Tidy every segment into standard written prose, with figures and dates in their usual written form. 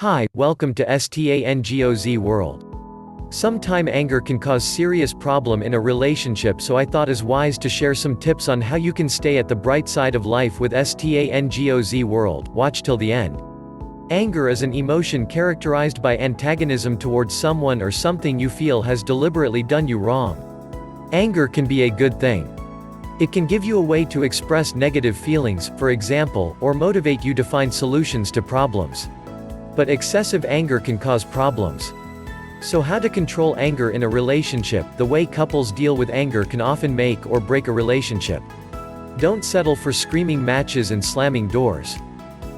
Hi, welcome to STANGOZ world. Sometime anger can cause serious problem in a relationship, so I thought it's wise to share some tips on how you can stay at the bright side of life with STANGOZ world. Watch till the end. Anger is an emotion characterized by antagonism towards someone or something you feel has deliberately done you wrong. Anger can be a good thing. It can give you a way to express negative feelings, for example, or motivate you to find solutions to problems. But excessive anger can cause problems. So how to control anger in a relationship? The way couples deal with anger can often make or break a relationship. Don't settle for screaming matches and slamming doors.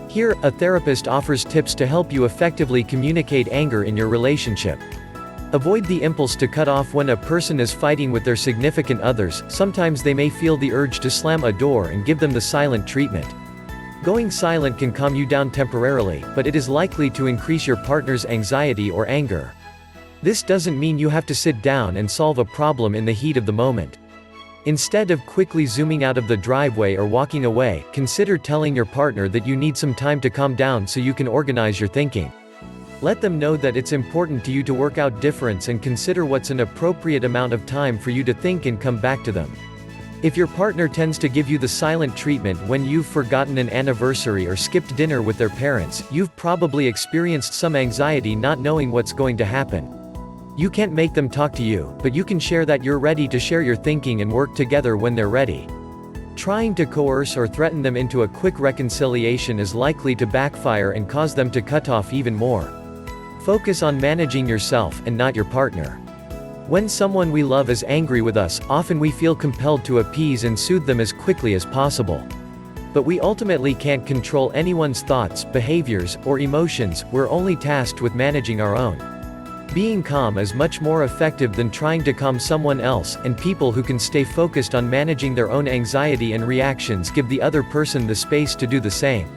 Here, a therapist offers tips to help you effectively communicate anger in your relationship. Avoid the impulse to cut off when a person is fighting with their significant others. Sometimes they may feel the urge to slam a door and give them the silent treatment. Going silent can calm you down temporarily, but it is likely to increase your partner's anxiety or anger. This doesn't mean you have to sit down and solve a problem in the heat of the moment. Instead of quickly zooming out of the driveway or walking away, consider telling your partner that you need some time to calm down so you can organize your thinking. Let them know that it's important to you to work out difference and consider what's an appropriate amount of time for you to think and come back to them. If your partner tends to give you the silent treatment when you've forgotten an anniversary or skipped dinner with their parents, you've probably experienced some anxiety not knowing what's going to happen. You can't make them talk to you, but you can share that you're ready to share your thinking and work together when they're ready. Trying to coerce or threaten them into a quick reconciliation is likely to backfire and cause them to cut off even more. Focus on managing yourself and not your partner. When someone we love is angry with us, often we feel compelled to appease and soothe them as quickly as possible. But we ultimately can't control anyone's thoughts, behaviors, or emotions. We're only tasked with managing our own. Being calm is much more effective than trying to calm someone else, and people who can stay focused on managing their own anxiety and reactions give the other person the space to do the same.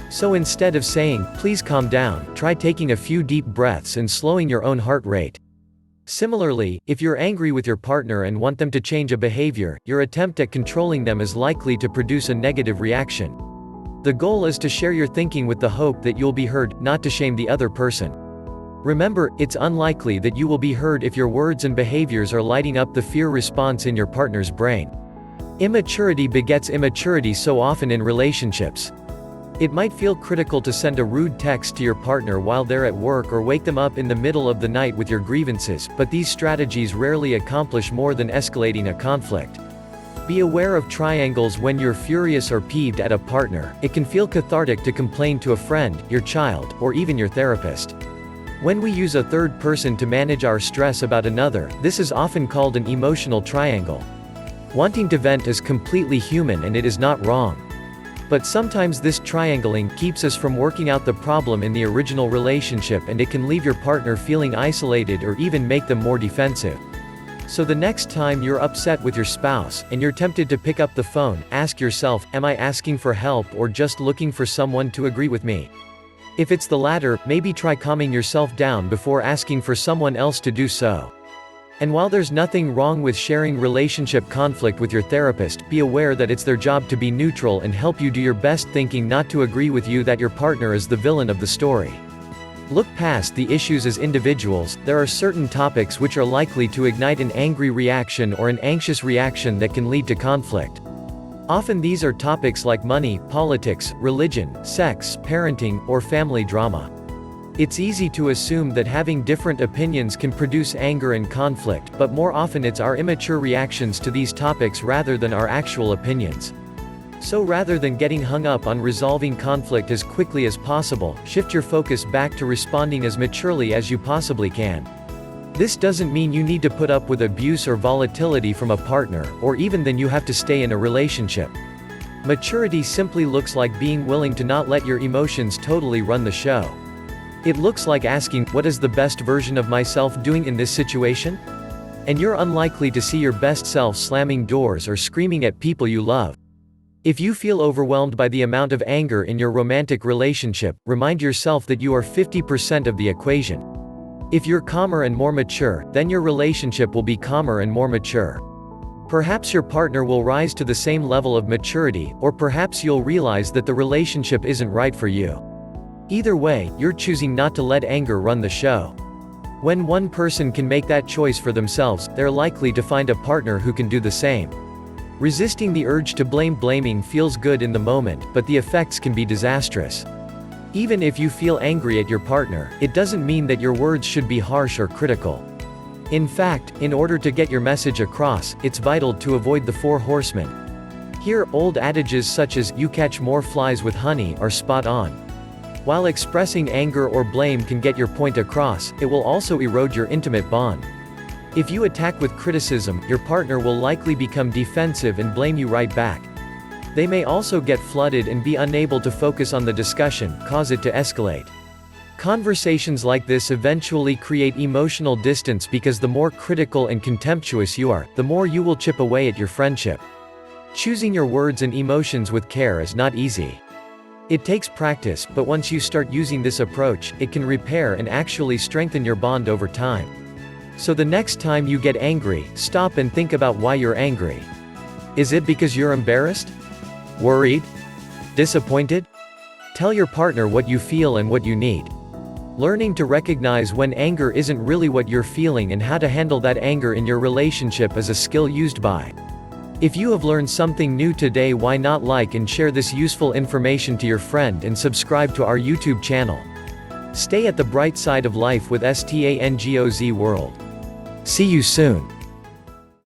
So instead of saying, "Please calm down," try taking a few deep breaths and slowing your own heart rate. Similarly, if you're angry with your partner and want them to change a behavior, your attempt at controlling them is likely to produce a negative reaction. The goal is to share your thinking with the hope that you'll be heard, not to shame the other person. Remember, it's unlikely that you will be heard if your words and behaviors are lighting up the fear response in your partner's brain. Immaturity begets immaturity so often in relationships. It might feel critical to send a rude text to your partner while they're at work or wake them up in the middle of the night with your grievances, but these strategies rarely accomplish more than escalating a conflict. Be aware of triangles when you're furious or peeved at a partner. It can feel cathartic to complain to a friend, your child, or even your therapist. When we use a third person to manage our stress about another, this is often called an emotional triangle. Wanting to vent is completely human and it is not wrong. But sometimes this triangling keeps us from working out the problem in the original relationship, and it can leave your partner feeling isolated or even make them more defensive. So the next time you're upset with your spouse, and you're tempted to pick up the phone, ask yourself, am I asking for help or just looking for someone to agree with me? If it's the latter, maybe try calming yourself down before asking for someone else to do so. And while there's nothing wrong with sharing relationship conflict with your therapist, be aware that it's their job to be neutral and help you do your best, thinking not to agree with you that your partner is the villain of the story. Look past the issues as individuals. There are certain topics which are likely to ignite an angry reaction or an anxious reaction that can lead to conflict. Often these are topics like money, politics, religion, sex, parenting, or family drama. It's easy to assume that having different opinions can produce anger and conflict, but more often it's our immature reactions to these topics rather than our actual opinions. So rather than getting hung up on resolving conflict as quickly as possible, shift your focus back to responding as maturely as you possibly can. This doesn't mean you need to put up with abuse or volatility from a partner, or even then you have to stay in a relationship. Maturity simply looks like being willing to not let your emotions totally run the show. It looks like asking, what is the best version of myself doing in this situation? And you're unlikely to see your best self slamming doors or screaming at people you love. If you feel overwhelmed by the amount of anger in your romantic relationship, remind yourself that you are 50% of the equation. If you're calmer and more mature, then your relationship will be calmer and more mature. Perhaps your partner will rise to the same level of maturity, or perhaps you'll realize that the relationship isn't right for you. Either way, you're choosing not to let anger run the show. When one person can make that choice for themselves, they're likely to find a partner who can do the same. Resisting the urge to blaming feels good in the moment, but the effects can be disastrous. Even if you feel angry at your partner, it doesn't mean that your words should be harsh or critical. In fact, in order to get your message across, it's vital to avoid the four horsemen. Here, old adages such as, "you catch more flies with honey," are spot on. While expressing anger or blame can get your point across, it will also erode your intimate bond. If you attack with criticism, your partner will likely become defensive and blame you right back. They may also get flooded and be unable to focus on the discussion, cause it to escalate. Conversations like this eventually create emotional distance because the more critical and contemptuous you are, the more you will chip away at your friendship. Choosing your words and emotions with care is not easy. It takes practice, but once you start using this approach, it can repair and actually strengthen your bond over time. So the next time you get angry, stop and think about why you're angry. Is it because you're embarrassed? Worried? Disappointed? Tell your partner what you feel and what you need. Learning to recognize when anger isn't really what you're feeling and how to handle that anger in your relationship is a skill used by. If you have learned something new today, why not like and share this useful information to your friend and subscribe to our YouTube channel. Stay at the bright side of life with STANGOZ World. See you soon.